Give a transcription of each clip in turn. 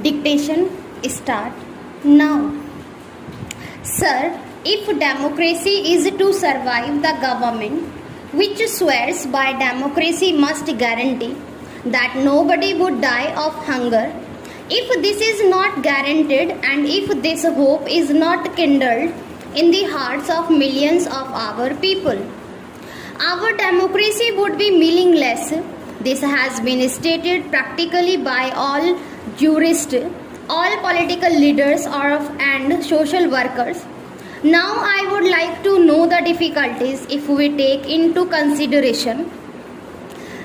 Dictation start now. Sir, if democracy is to survive, the government which swears by democracy must guarantee that nobody would die of hunger. If this is not guaranteed and if this hope is not kindled in the hearts of millions of our people, our democracy would be meaningless. This has been stated practically by all jurists, all political leaders and social workers. Now I would like to know the difficulties if we take into consideration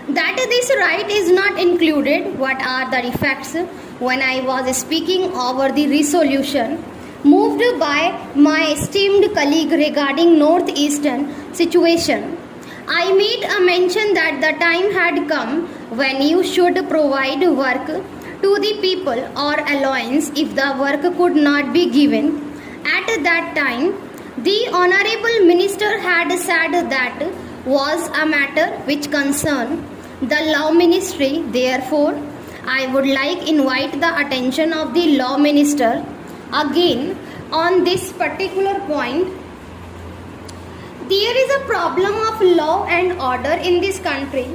that this right is not included. What are the effects? When I was speaking over the resolution moved by my esteemed colleague regarding northeastern situation, I made a mention that the time had come when you should provide work to the people or allowance if the work could not be given. At that time, the Honorable Minister had said that was a matter which concerned the Law Ministry. Therefore, I would like invite the attention of the Law Minister again on this particular point. There is a problem of law and order in this country.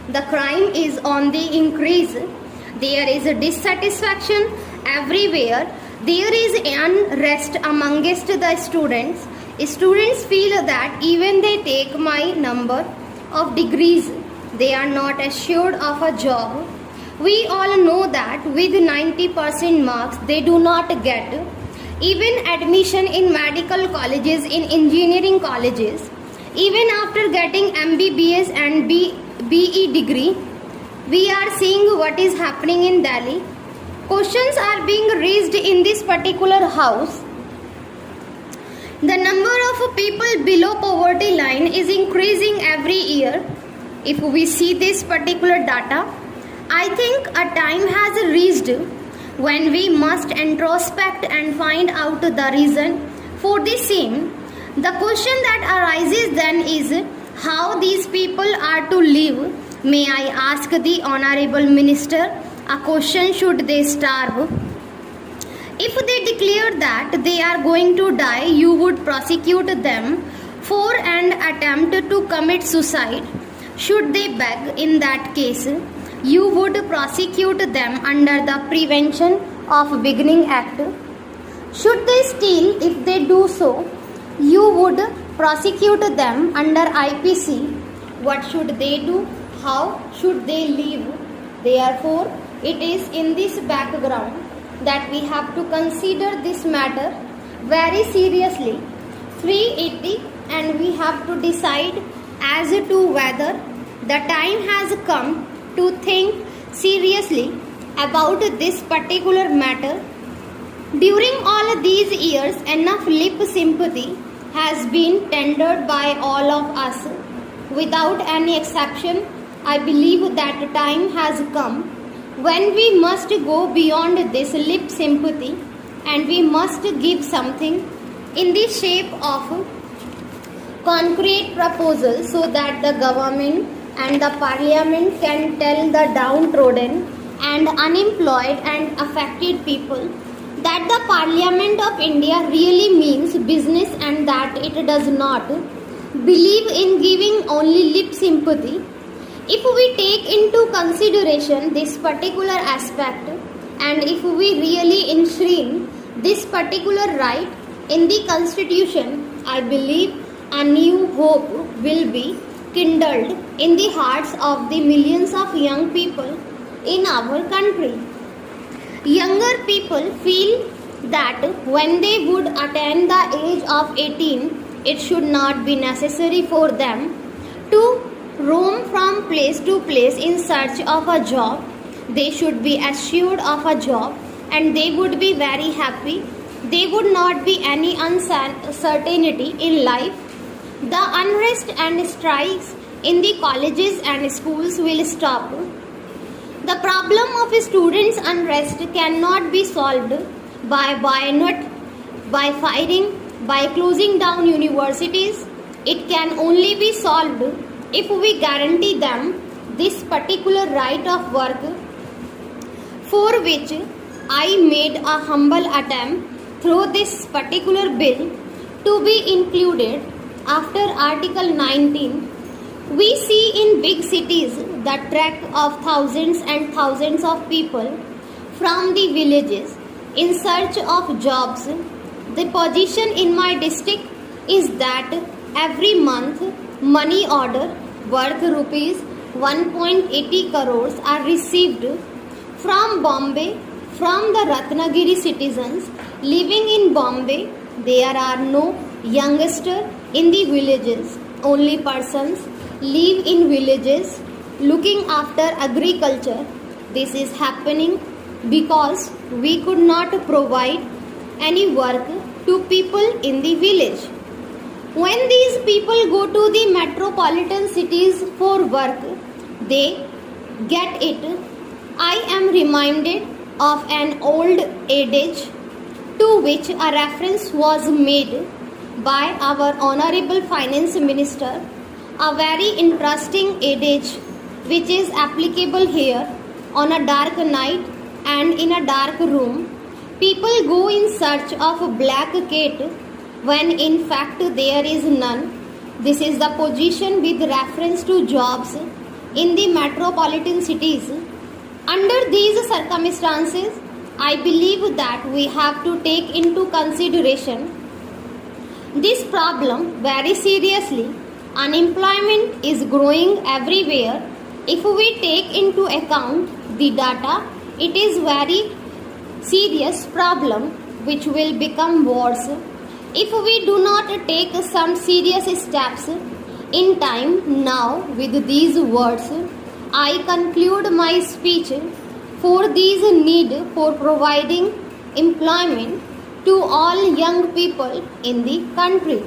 The crime is on the increase. There is a dissatisfaction everywhere. There is unrest amongst the students. Students feel that even they take my number of degrees, they are not assured of a job. We all know that with 90% marks, they do not get even admission in medical colleges, in engineering colleges. Even after getting MBBS and BE degree, we are seeing what is happening in Delhi. Questions are being raised in this particular house. The number of people below poverty line is increasing every year. If we see this particular data, I think a time has reached when we must introspect and find out the reason for the same. The question that arises then is how these people are to live. May I ask the Honorable Minister a question: should they starve? If they declare that they are going to die, you would prosecute them for an attempt to commit suicide. Should they beg? In that case, you would prosecute them under the Prevention of Beginning Act. Should they steal? If they do so, you would prosecute them under IPC. What should they do? How should they live? Therefore, it is in this background that we have to consider this matter very seriously, 380, and we have to decide as to whether the time has come to think seriously about this particular matter. During all these years, enough lip sympathy has been tendered by all of us. Without any exception, I believe that time has come when we must go beyond this lip sympathy and we must give something in the shape of concrete proposals so that the government and the parliament can tell the downtrodden and unemployed and affected people that the Parliament of India really means business and that it does not believe in giving only lip sympathy. If we take into consideration this particular aspect and if we really enshrine this particular right in the constitution, I believe a new hope will be kindled in the hearts of the millions of young people in our country. Younger people feel that when they would attain the age of 18, it should not be necessary for them to roam from place to place in search of a job. They should be assured of a job and they would be very happy. There would not be any uncertainty in life. The unrest and strikes in the colleges and schools will stop. The problem of students' unrest cannot be solved by bayonet, by firing, by closing down universities. It can only be solved if we guarantee them this particular right of work for which I made a humble attempt through this particular bill to be included after Article 19. We see in big cities the trek of thousands and thousands of people from the villages in search of jobs. The position in my district is that every month money order worth rupees 1.80 crores are received from Bombay from the Ratnagiri citizens living in Bombay. There are no youngsters in the villages, only persons live in villages looking after agriculture. This is happening because we could not provide any work to people in the village. When these people go to the metropolitan cities for work, they get it. I am reminded of an old adage to which a reference was made by our Honorable Finance Minister, a very interesting adage which is applicable here. On a dark night and in a dark room, people go in search of a black cat when in fact there is none. This is the position with reference to jobs in the metropolitan cities. Under these circumstances, I believe that we have to take into consideration this problem very seriously. Unemployment is growing everywhere. If we take into account the data, it is very serious problem which will become worse if we do not take some serious steps in time. Now, with these words, I conclude my speech for this need for providing employment to all young people in the country.